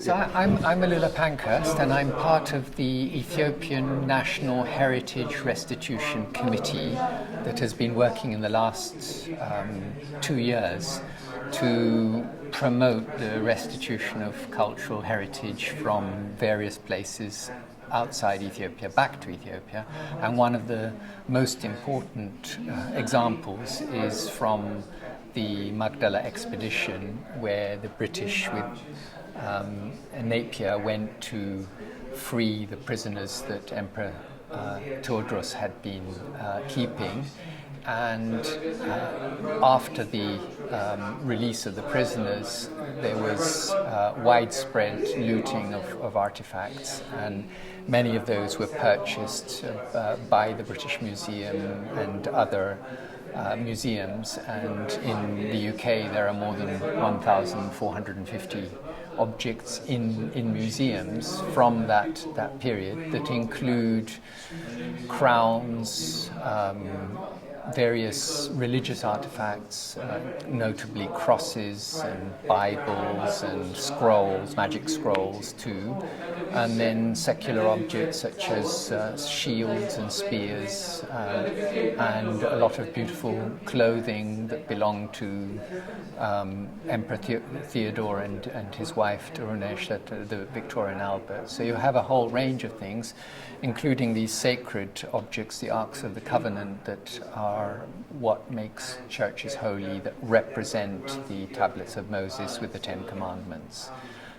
So I'm Alula Pankhurst, and I'm part of the Ethiopian National Heritage Restitution Committee that has been working in the last 2 years to promote the restitution of cultural heritage from various places outside Ethiopia back to Ethiopia. And one of the most important examples is from the Magdala expedition, where the British with Napier went to free the prisoners that Emperor Theodros had been keeping. And after the release of the prisoners, there was widespread looting of artifacts, and many of those were purchased by the British Museum and other museums. And in the UK there are more than 1,450 objects in museums from that period that include crowns, various religious artifacts, notably crosses and Bibles and scrolls, magic scrolls too, and then secular objects such as shields and spears, and a lot of beautiful clothing that belonged to Emperor Theodore and his wife Turunesh, the Victorian Albert. So you have a whole range of things, including these sacred objects, the Arks of the Covenant, that are what makes churches holy, that represent the tablets of Moses with the Ten Commandments.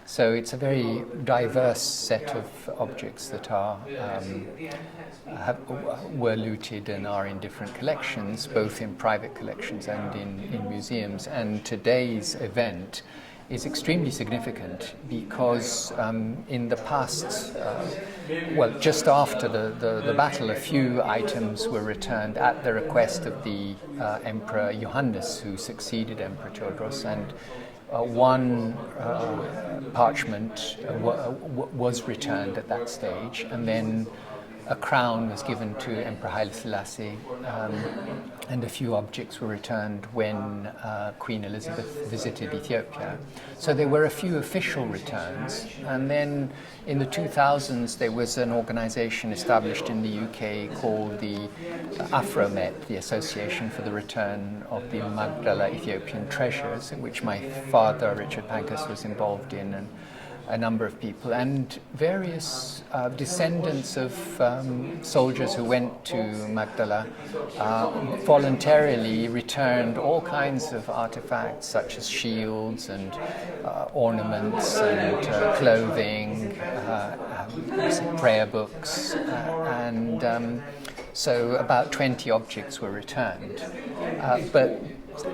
So it's a very diverse set of objects that were looted and are in different collections, both in private collections and in museums. And today's event is extremely significant because in the past, just after the battle, a few items were returned at the request of the Emperor Johannes, who succeeded Emperor Theodros, and one parchment was returned at that stage, and then a crown was given to Emperor Haile Selassie, and a few objects were returned when Queen Elizabeth visited Ethiopia. So there were a few official returns, and then in the 2000s there was an organization established in the UK called the AFROMET, the Association for the Return of the Magdala Ethiopian Treasures, in which my father, Richard Pankhurst, was involved in, and a number of people, and various descendants of soldiers who went to Magdala voluntarily returned all kinds of artifacts such as shields and ornaments and clothing, prayer books, and so about 20 objects were returned. But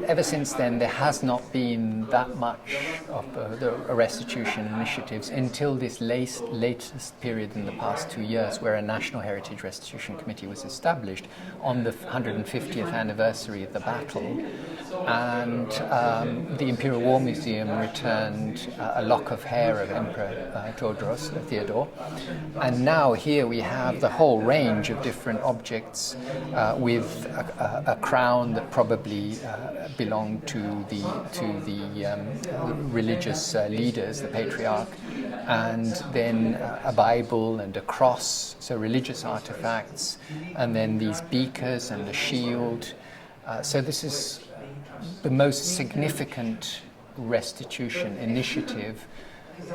ever since then, there has not been that much of the restitution initiatives until this latest period in the past 2 years, where a National Heritage Restitution Committee was established on the 150th anniversary of the battle. And the Imperial War Museum returned a lock of hair of Emperor Theodore. And now here we have the whole range of different objects with a crown that probably belonged to the religious leaders, the patriarch, and then a Bible and a cross, so religious artifacts, and then these beakers and a shield. So this is the most significant restitution initiative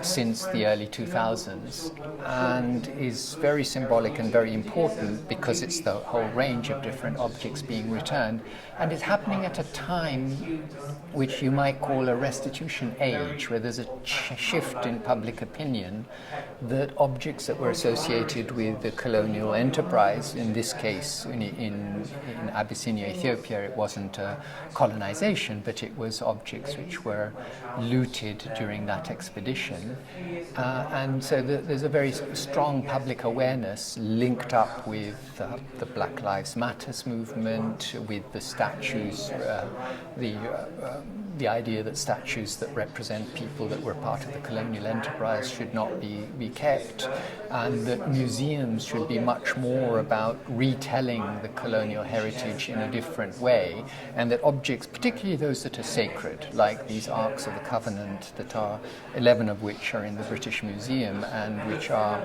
since the early 2000s, and is very symbolic and very important because it's the whole range of different objects being returned, and it's happening at a time which you might call a restitution age, where there's a shift in public opinion that objects that were associated with the colonial enterprise, in this case in Abyssinia, Ethiopia, it wasn't a colonization, but it was objects which were looted during that expedition. And so there's a very strong public awareness linked up with the Black Lives Matter movement, with the statues, the idea that statues that represent people that were part of the colonial enterprise should not be kept, and that museums should be much more about retelling the colonial heritage in a different way, and that objects, particularly those that are sacred, like these Arks of the Covenant, that are 11 of which are in the British Museum and which are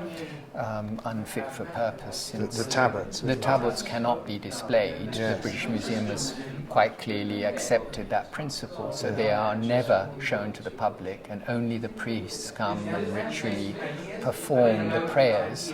unfit for purpose. The tablets. The tablets cannot be displayed. Yes. The British Museum has quite clearly accepted that principle, so they are never shown to the public, and only the priests come and ritually perform the prayers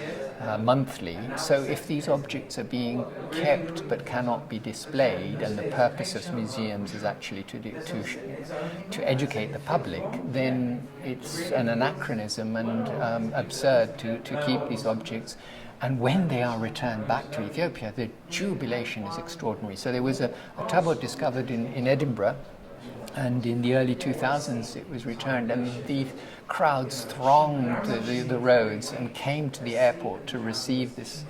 monthly. So if these objects are being kept but cannot be displayed, and the purpose of museums is actually to educate the public, then it's an anachronism and absurd to keep these objects. And when they are returned back to Ethiopia, the jubilation is extraordinary. So there was a tablet discovered in Edinburgh, and in the early 2000s it was returned, and the crowds thronged the roads and came to the airport to receive this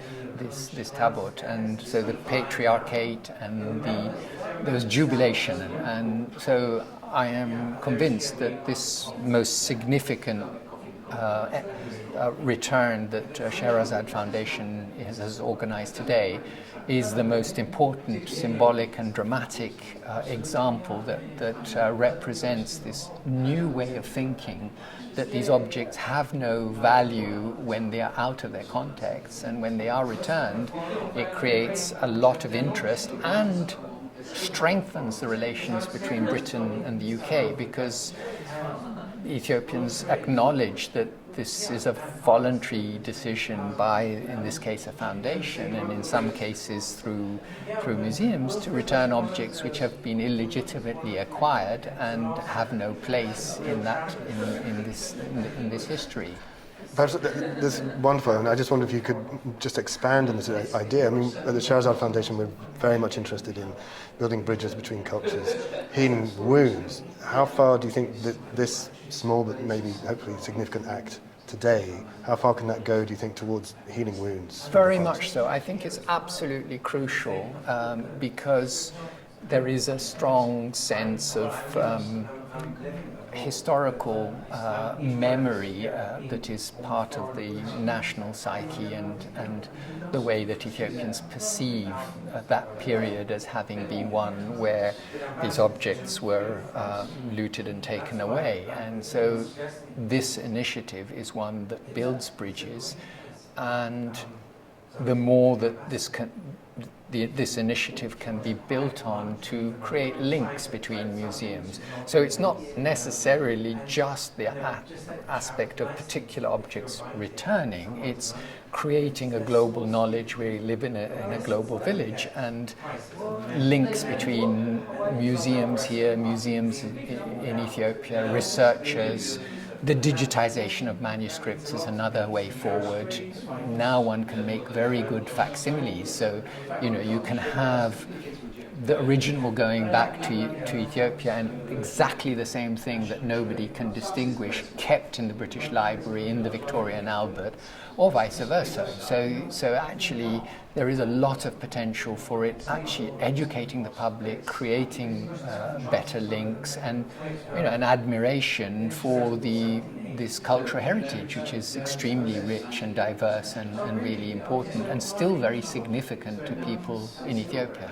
tablet. And so the patriarchate and there was jubilation, and so I am convinced that this most significant return that Scheherazade Foundation has organized today is the most important symbolic and dramatic example that represents this new way of thinking, that these objects have no value when they are out of their context, and when they are returned, it creates a lot of interest and strengthens the relations between Britain and the UK, because Ethiopians acknowledge that this is a voluntary decision by, in this case, a foundation, and in some cases through museums, to return objects which have been illegitimately acquired and have no place in this history. Perhaps this is wonderful, and I just wonder if you could just expand on this idea. I mean, at the Scheherazade Foundation, we're very much interested in building bridges between cultures, healing wounds. How far do you think that this small but maybe hopefully significant act today, how far can that go, do you think, towards healing wounds? Very much so. I think it's absolutely crucial because there is a strong sense of historical memory that is part of the national psyche, and the way that Ethiopians perceive that period as having been one where these objects were looted and taken away. And so this initiative is one that builds bridges, and the more that this initiative can be built on to create links between museums. So it's not necessarily just the aspect of particular objects returning, it's creating a global knowledge. We live in a global village, and links between museums here, museums in Ethiopia, researchers. The digitization of manuscripts is another way forward. Now one can make very good facsimiles, so you can have the original going back to Ethiopia, and exactly the same thing that nobody can distinguish kept in the British Library in the Victoria and Albert, or vice versa. So actually there is a lot of potential for it actually educating the public, creating better links, and an admiration for this cultural heritage, which is extremely rich and diverse and really important, and still very significant to people in Ethiopia.